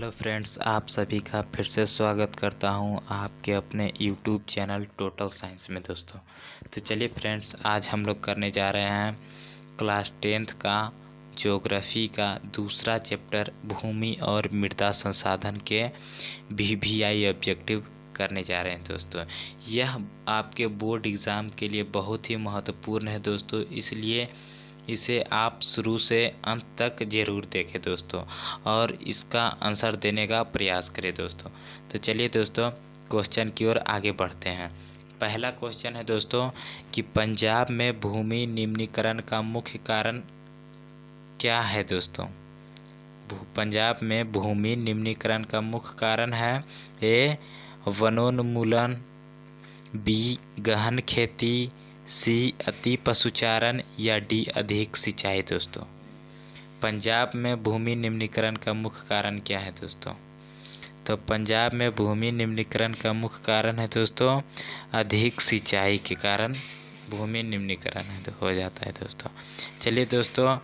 Hello friends, आप सभी का फिर से स्वागत करता हूं आपके अपने यूट्यूब चैनल टोटल साइंस में दोस्तों। तो चलिए फ्रेंड्स, आज हम लोग करने जा रहे हैं क्लास 10th का ज्योग्राफी का दूसरा चैप्टर भूमि और मृदा संसाधन के VVI ऑब्जेक्टिव करने जा रहे हैं दोस्तों। यह आपके बोर्ड एग्ज़ाम के लिए बहुत ही महत्वपूर्ण है दोस्तों, इसलिए इसे आप शुरू से अंत तक ज़रूर देखें दोस्तों और इसका आंसर देने का प्रयास करें दोस्तों। तो चलिए दोस्तों, क्वेश्चन की ओर आगे बढ़ते हैं। पहला क्वेश्चन है दोस्तों कि पंजाब में भूमि निम्नीकरण का मुख्य कारण क्या है दोस्तों। पंजाब में भूमि निम्नीकरण का मुख्य कारण है ए वनोन्मूलन, बी गहन खेती, सी अति पशुचारण या डी अधिक सिंचाई दोस्तों। पंजाब में भूमि निम्नीकरण का मुख्य कारण क्या है दोस्तों। तो पंजाब में भूमि निम्नीकरण का मुख्य कारण है दोस्तों अधिक सिंचाई के कारण भूमि निम्नीकरण है तो हो जाता है दोस्तों। चलिए दोस्तों,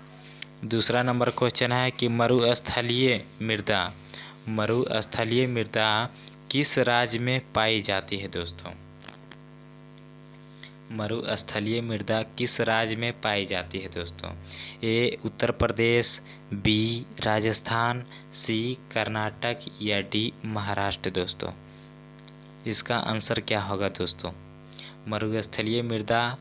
दूसरा नंबर क्वेश्चन है कि मरुस्थलीय मृदा किस राज्य में पाई जाती है दोस्तों। मरुस्थलीय मृदा किस राज्य में पाई जाती है दोस्तों। ए उत्तर प्रदेश, बी राजस्थान, सी कर्नाटक या डी महाराष्ट्र दोस्तों। इसका आंसर क्या होगा दोस्तों। मरुस्थलीय मृदा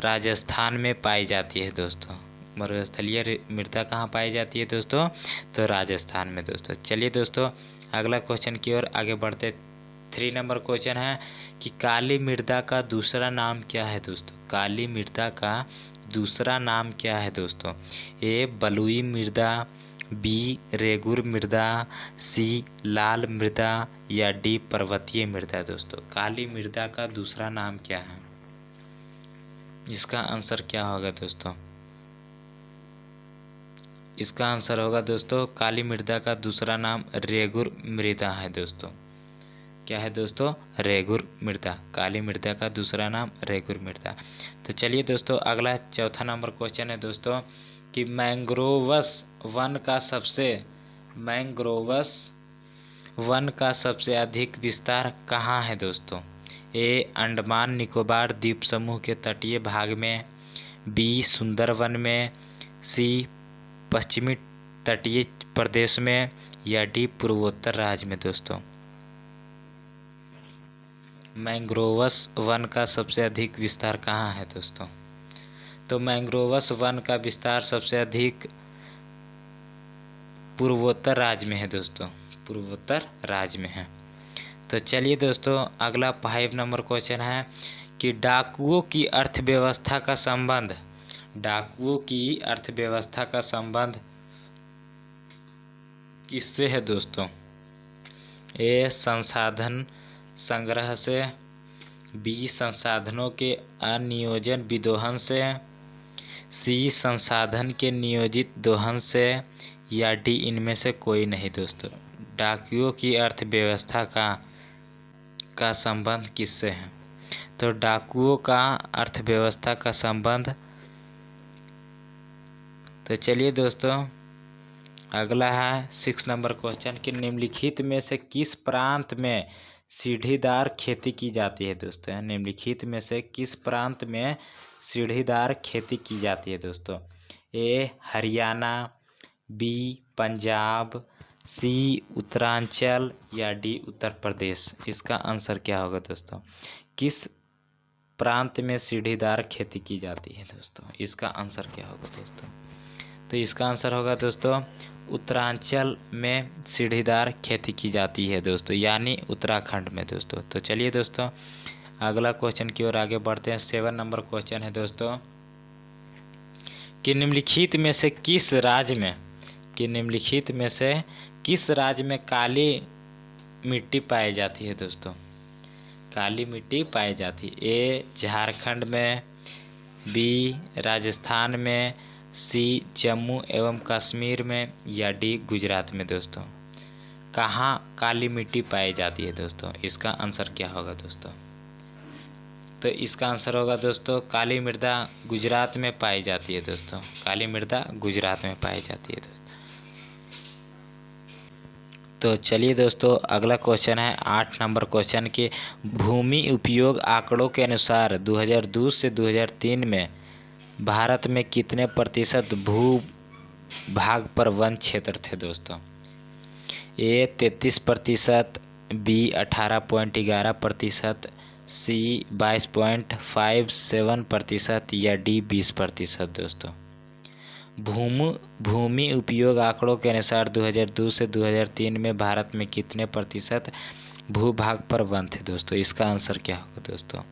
राजस्थान में पाई जाती है दोस्तों। मरुस्थलीय मृदा कहाँ पाई जाती है दोस्तों, तो राजस्थान में दोस्तों। चलिए दोस्तों, अगला क्वेश्चन की ओर आगे बढ़ते 3 नंबर क्वेश्चन है कि काली मृदा का दूसरा नाम क्या है दोस्तों। काली मृदा का दूसरा नाम क्या है दोस्तों। ए बलुई मृदा, बी रेगुर मृदा, सी लाल मृदा या डी पर्वतीय मृदा दोस्तों। काली मृदा का दूसरा नाम क्या है, इसका आंसर क्या होगा दोस्तों। इसका आंसर होगा दोस्तों काली मृदा का दूसरा नाम रेगुर मृदा है दोस्तों। क्या है दोस्तों, रेगुर मृदा। काली मृदा का दूसरा नाम रेगुर मृदा। तो चलिए दोस्तों, अगला चौथा नंबर क्वेश्चन है दोस्तों कि मैंग्रोवस वन का सबसे अधिक विस्तार कहाँ है दोस्तों। ए अंडमान निकोबार द्वीप समूह के तटीय भाग में, बी सुंदरवन में, सी पश्चिमी तटीय प्रदेश में या डी पूर्वोत्तर राज्य में दोस्तों। मैंग्रोवस वन का सबसे अधिक विस्तार कहाँ है दोस्तों। तो मैंग्रोवस वन का विस्तार सबसे अधिक पूर्वोत्तर राज्य में है दोस्तों। पूर्वोत्तर राज्य में है। तो चलिए दोस्तों, अगला 5 नंबर क्वेश्चन है कि डाकुओं की अर्थव्यवस्था का संबंध किससे है दोस्तों। ए संसाधन संग्रह से, बी संसाधनों के अनियोजन विदोहन से, सी संसाधन के नियोजित दोहन से या डी इनमें से कोई नहीं दोस्तों। डाकुओं की अर्थव्यवस्था का संबंध किससे है। तो डाकुओं का अर्थव्यवस्था का संबंध, तो चलिए दोस्तों, अगला है 6 नंबर क्वेश्चन कि निम्नलिखित में से किस प्रांत में सीढ़ीदार खेती की जाती है दोस्तों। निम्नलिखित में से किस प्रांत में सीढ़ीदार खेती की जाती है दोस्तों। ए हरियाणा, बी पंजाब, सी उत्तरांचल या डी उत्तर प्रदेश। इसका आंसर क्या होगा दोस्तों। किस प्रांत में सीढ़ीदार खेती की जाती है दोस्तों, इसका आंसर क्या होगा दोस्तों। तो इसका आंसर होगा दोस्तों उत्तरांचल में सीढ़ीदार खेती की जाती है दोस्तों, यानी उत्तराखंड में दोस्तों। तो चलिए दोस्तों, अगला क्वेश्चन की ओर आगे बढ़ते हैं। 7 नंबर क्वेश्चन है दोस्तों कि निम्नलिखित में से किस राज्य में काली मिट्टी पाई जाती है दोस्तों। काली मिट्टी पाई जाती है। ए झारखंड में, बी राजस्थान में, सी जम्मू एवं कश्मीर में या डी गुजरात में दोस्तों। कहाँ काली मिट्टी पाई जाती है दोस्तों, इसका आंसर क्या होगा दोस्तों। तो इसका आंसर होगा दोस्तों काली मृदा गुजरात में पाई जाती है दोस्तों। काली मृदा गुजरात में पाई जाती है दोस्तों। तो चलिए दोस्तों, अगला क्वेश्चन है 8 नंबर क्वेश्चन के भूमि उपयोग आंकड़ों के अनुसार 2002 से 2003 में भारत में कितने प्रतिशत भू भाग पर वन क्षेत्र थे दोस्तों? ए 33%, बी 18.11%, सी 22.57% या डी 20% दोस्तों। भूमि उपयोग आंकड़ों के अनुसार 2002 से 2003 में भारत में कितने प्रतिशत भूभाग पर वन थे दोस्तों? इसका आंसर क्या होगा दोस्तों?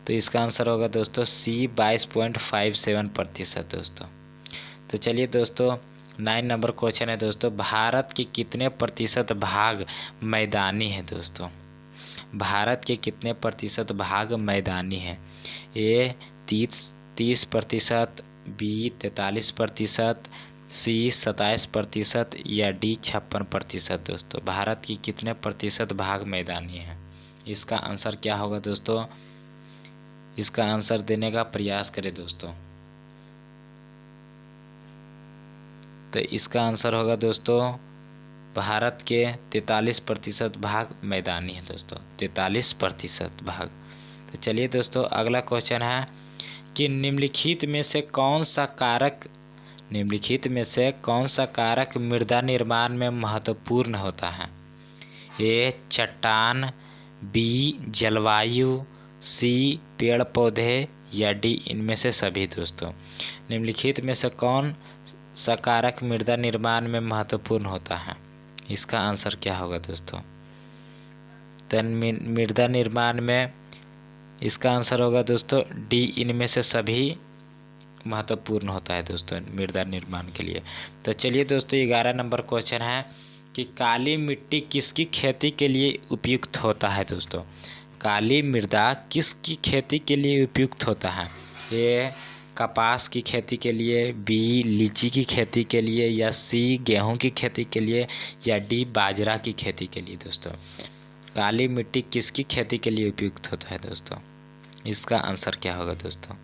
तो इसका आंसर होगा दोस्तों सी 22.57% दोस्तों। तो चलिए दोस्तों, 9 नंबर क्वेश्चन है दोस्तों, भारत के कितने प्रतिशत भाग मैदानी है दोस्तों? भारत के कितने प्रतिशत भाग मैदानी है? ए 30%, बी 43%, सी 27% या डी 56% दोस्तों। भारत की कितने प्रतिशत भाग मैदानी है? इसका आंसर क्या होगा दोस्तों? इसका आंसर देने का प्रयास करें दोस्तों। तो इसका आंसर होगा दोस्तों भारत के 43% भाग मैदानी है दोस्तों, 43% भाग। तो चलिए दोस्तों, अगला क्वेश्चन है कि निम्नलिखित में से कौन सा कारक मृदा निर्माण में महत्वपूर्ण होता है? ए चट्टान, बी जलवायु, सी पेड़ पौधे या डी इनमें से सभी दोस्तों। निम्नलिखित में से कौन सा कारक मृदा निर्माण में महत्वपूर्ण होता है? इसका आंसर क्या होगा दोस्तों? तो मृदा निर्माण में इसका आंसर होगा दोस्तों डी इनमें से सभी महत्वपूर्ण होता है दोस्तों मृदा निर्माण के लिए। तो चलिए दोस्तों, 11 नंबर क्वेश्चन है कि काली मिट्टी किसकी खेती के लिए उपयुक्त होता है दोस्तों? काली मृदा किसकी खेती के लिए उपयुक्त होता है? ए कपास की खेती के लिए, बी लीची की खेती के लिए या सी गेहूं की खेती के लिए या डी बाजरा की खेती के लिए दोस्तों। काली मिट्टी किसकी खेती के लिए उपयुक्त होता है दोस्तों? इसका आंसर क्या होगा दोस्तों?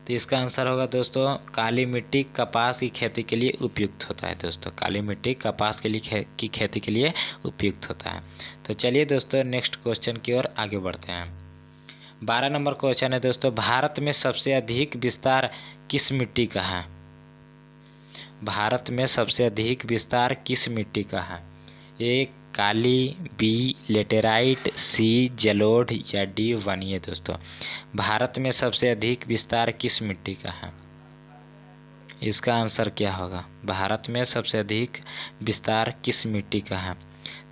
तो इसका आंसर होगा दोस्तों काली मिट्टी कपास की खेती के लिए उपयुक्त होता है दोस्तों। काली मिट्टी कपास के लिए की खेती के लिए उपयुक्त होता है। तो चलिए दोस्तों, नेक्स्ट क्वेश्चन की ओर आगे बढ़ते हैं। 12 नंबर क्वेश्चन है दोस्तों, भारत में सबसे अधिक विस्तार किस मिट्टी का है? भारत में सबसे अधिक विस्तार किस मिट्टी का है? ए काली, बी लेटेराइट, सी जलोढ़ या डी वनीय दोस्तों। भारत में सबसे अधिक विस्तार किस मिट्टी का है? इसका आंसर क्या होगा? भारत में सबसे अधिक विस्तार किस मिट्टी का है?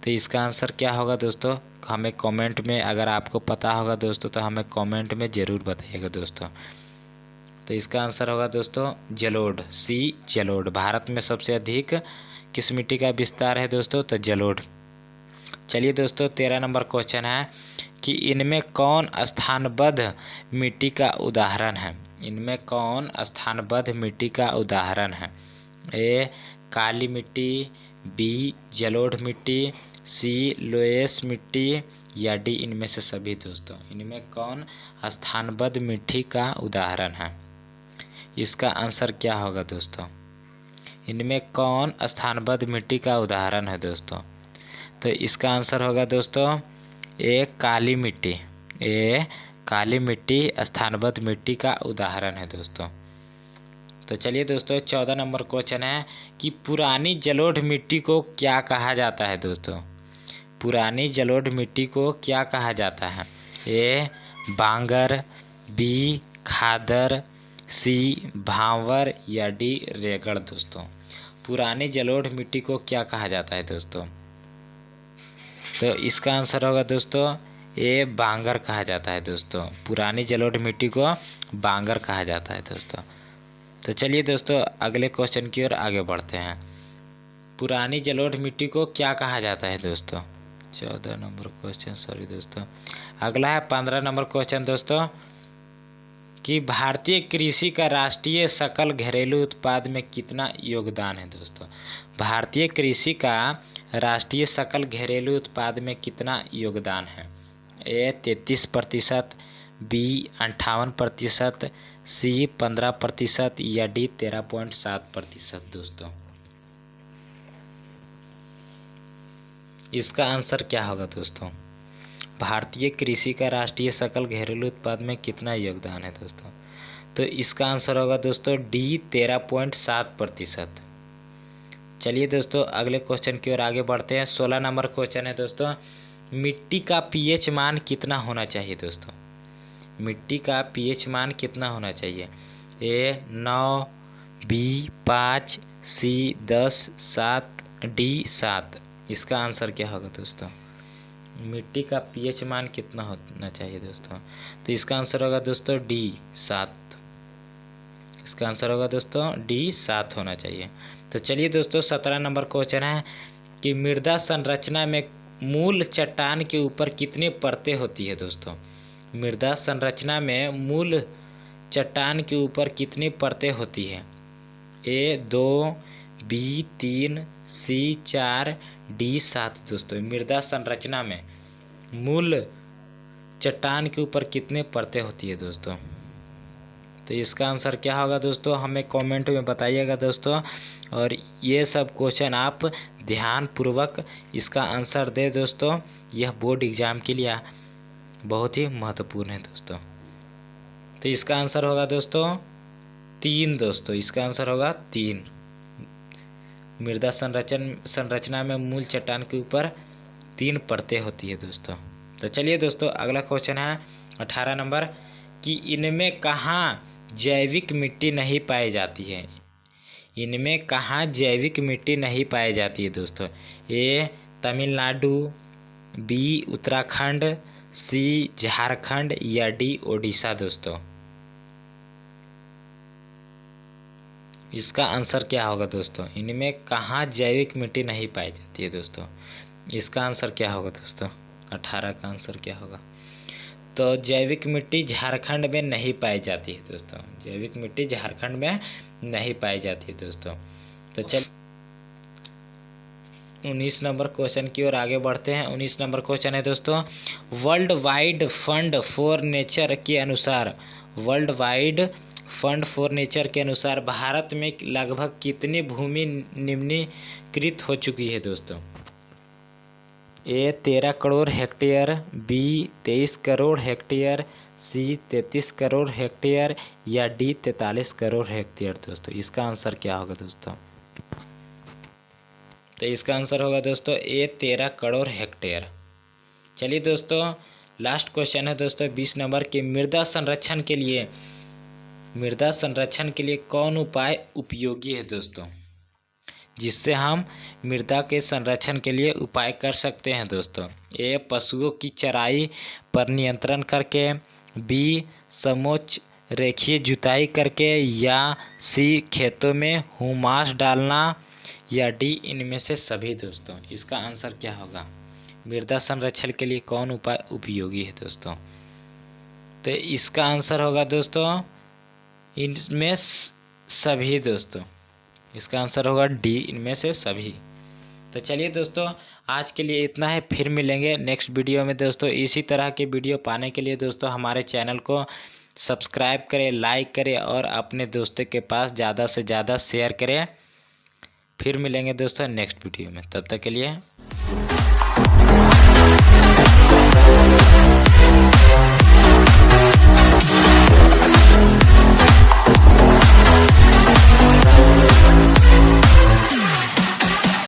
तो इसका आंसर क्या होगा दोस्तों? हमें कमेंट में, अगर आपको पता होगा दोस्तों तो हमें कमेंट में ज़रूर बताइएगा दोस्तों। तो इसका आंसर होगा दोस्तों जलोढ़, सी जलोढ़। भारत में सबसे अधिक किस मिट्टी का विस्तार है दोस्तों? तो जलोढ़। चलिए दोस्तों, 13 नंबर क्वेश्चन है कि इनमें कौन स्थानबद्ध मिट्टी का उदाहरण है? इनमें कौन स्थानबद्ध मिट्टी का उदाहरण है? ए काली मिट्टी, बी जलोढ़ मिट्टी, सी लोएस मिट्टी या डी इनमें से सभी दोस्तों। इनमें कौन स्थानबद्ध मिट्टी का उदाहरण है? इसका आंसर क्या होगा दोस्तों? इनमें कौन स्थानबद्ध मिट्टी का उदाहरण है दोस्तों? तो इसका आंसर होगा दोस्तों ए काली मिट्टी। ए काली मिट्टी स्थानबद्ध मिट्टी का उदाहरण है दोस्तों। तो चलिए दोस्तों, 14 नंबर क्वेश्चन है कि पुरानी जलोढ़ मिट्टी को क्या कहा जाता है दोस्तों? पुरानी जलोढ़ मिट्टी को क्या कहा जाता है? ए बांगर, बी खादर, सी भांवर या डी रेगड़ दोस्तों। पुरानी जलोढ़ मिट्टी को क्या कहा जाता है दोस्तों? तो इसका आंसर होगा दोस्तों ए बांगर कहा जाता है दोस्तों। पुरानी जलोढ़ मिट्टी को बांगर कहा जाता है दोस्तों। तो चलिए दोस्तों, अगले क्वेश्चन की ओर आगे बढ़ते हैं। पुरानी जलोढ़ मिट्टी को क्या कहा जाता है दोस्तों? 14 नंबर क्वेश्चन, सॉरी दोस्तों। अगला है 15 नंबर क्वेश्चन दोस्तों कि भारतीय कृषि का राष्ट्रीय सकल घरेलू उत्पाद में कितना योगदान है दोस्तों? भारतीय कृषि का राष्ट्रीय सकल घरेलू उत्पाद में कितना योगदान है? ए 33%, बी 58%, सी 15% या डी 13.7% दोस्तों। इसका आंसर क्या होगा दोस्तों? भारतीय कृषि का राष्ट्रीय सकल घरेलू उत्पाद में कितना योगदान है दोस्तों? तो इसका आंसर होगा दोस्तों डी 13.7%। चलिए दोस्तों अगले क्वेश्चन की ओर आगे बढ़ते हैं। 16 नंबर क्वेश्चन है दोस्तों, मिट्टी का पीएच मान कितना होना चाहिए दोस्तों? मिट्टी का पीएच मान कितना होना चाहिए? ए 9, बी 5, सी 10, 7, डी 7। इसका आंसर क्या होगा दोस्तों? मिट्टी का पीएच मान कितना होना चाहिए दोस्तों? तो इसका आंसर होगा दोस्तों डी 7। इसका आंसर होगा दोस्तों डी 7 होना चाहिए। तो चलिए दोस्तों 17 नंबर क्वेश्चन है कि मृदा संरचना में मूल चट्टान के ऊपर कितनी परतें होती है दोस्तों? मृदा संरचना में मूल चट्टान के ऊपर कितनी परतें होती है? ए 2, बी 3, सी 4, डी 7 दोस्तों। मृदा संरचना में मूल चट्टान के ऊपर कितने परतें होती है दोस्तों? तो इसका आंसर क्या होगा दोस्तों? हमें कमेंट में बताइएगा दोस्तों। और ये सब क्वेश्चन आप ध्यानपूर्वक इसका आंसर दे दोस्तों। यह बोर्ड एग्जाम के लिए बहुत ही महत्वपूर्ण है दोस्तों। तो इसका आंसर होगा दोस्तों 3 दोस्तों। इसका आंसर होगा 3। मृदा संरचना में मूल चट्टान के ऊपर 3 परतें होती है दोस्तों। तो चलिए दोस्तों अगला क्वेश्चन है 18 नंबर कि इनमें कहाँ जैविक मिट्टी नहीं पाई जाती है? इनमें कहाँ जैविक मिट्टी नहीं पाई जाती है दोस्तों? ए तमिलनाडु, बी उत्तराखंड, सी झारखंड या डी ओडिशा दोस्तों। इसका आंसर क्या होगा दोस्तों? इनमें कहाँ जैविक मिट्टी नहीं पाई जाती है दोस्तों? इसका आंसर क्या होगा दोस्तों? 18 का आंसर क्या होगा? तो जैविक मिट्टी झारखंड में नहीं पाई जाती है दोस्तों। जैविक मिट्टी झारखंड में नहीं पाई जाती है दोस्तों। तो चल 19 नंबर क्वेश्चन की ओर आगे बढ़ते हैं। 19 नंबर क्वेश्चन है दोस्तों, world wide fund for nature के अनुसार भारत में लगभग कितनी भूमि निम्नीकृत हो चुकी है दोस्तों? A 13 crore hectare, B 23 crore hectare, C 33 crore hectare या डी 43 करोड़ हेक्टेयर दोस्तों। इसका आंसर क्या होगा दोस्तों? तो इसका आंसर होगा दोस्तों ए 13 करोड़ हेक्टेयर। चलिए दोस्तों लास्ट क्वेश्चन है दोस्तों 20 नंबर की मृदा संरक्षण के लिए कौन उपाय उपयोगी है दोस्तों? जिससे हम मृदा के संरक्षण के लिए उपाय कर सकते हैं दोस्तों। ए पशुओं की चराई पर नियंत्रण करके, बी समोच्च रेखीय जुताई करके या सी खेतों में हुमास डालना या डी इनमें से सभी दोस्तों। इसका आंसर क्या होगा? मृदा संरक्षण के लिए कौन उपाय उपयोगी है दोस्तों? तो इसका आंसर होगा दोस्तों इनमें सभी दोस्तों। इसका आंसर होगा डी इनमें से सभी। तो चलिए दोस्तों आज के लिए इतना है, फिर मिलेंगे नेक्स्ट वीडियो में दोस्तों। इसी तरह के वीडियो पाने के लिए दोस्तों हमारे चैनल को सब्सक्राइब करें, लाइक करें और अपने दोस्तों के पास ज़्यादा से ज़्यादा शेयर करें। फिर मिलेंगे दोस्तों नेक्स्ट वीडियो में, तब तक के लिए।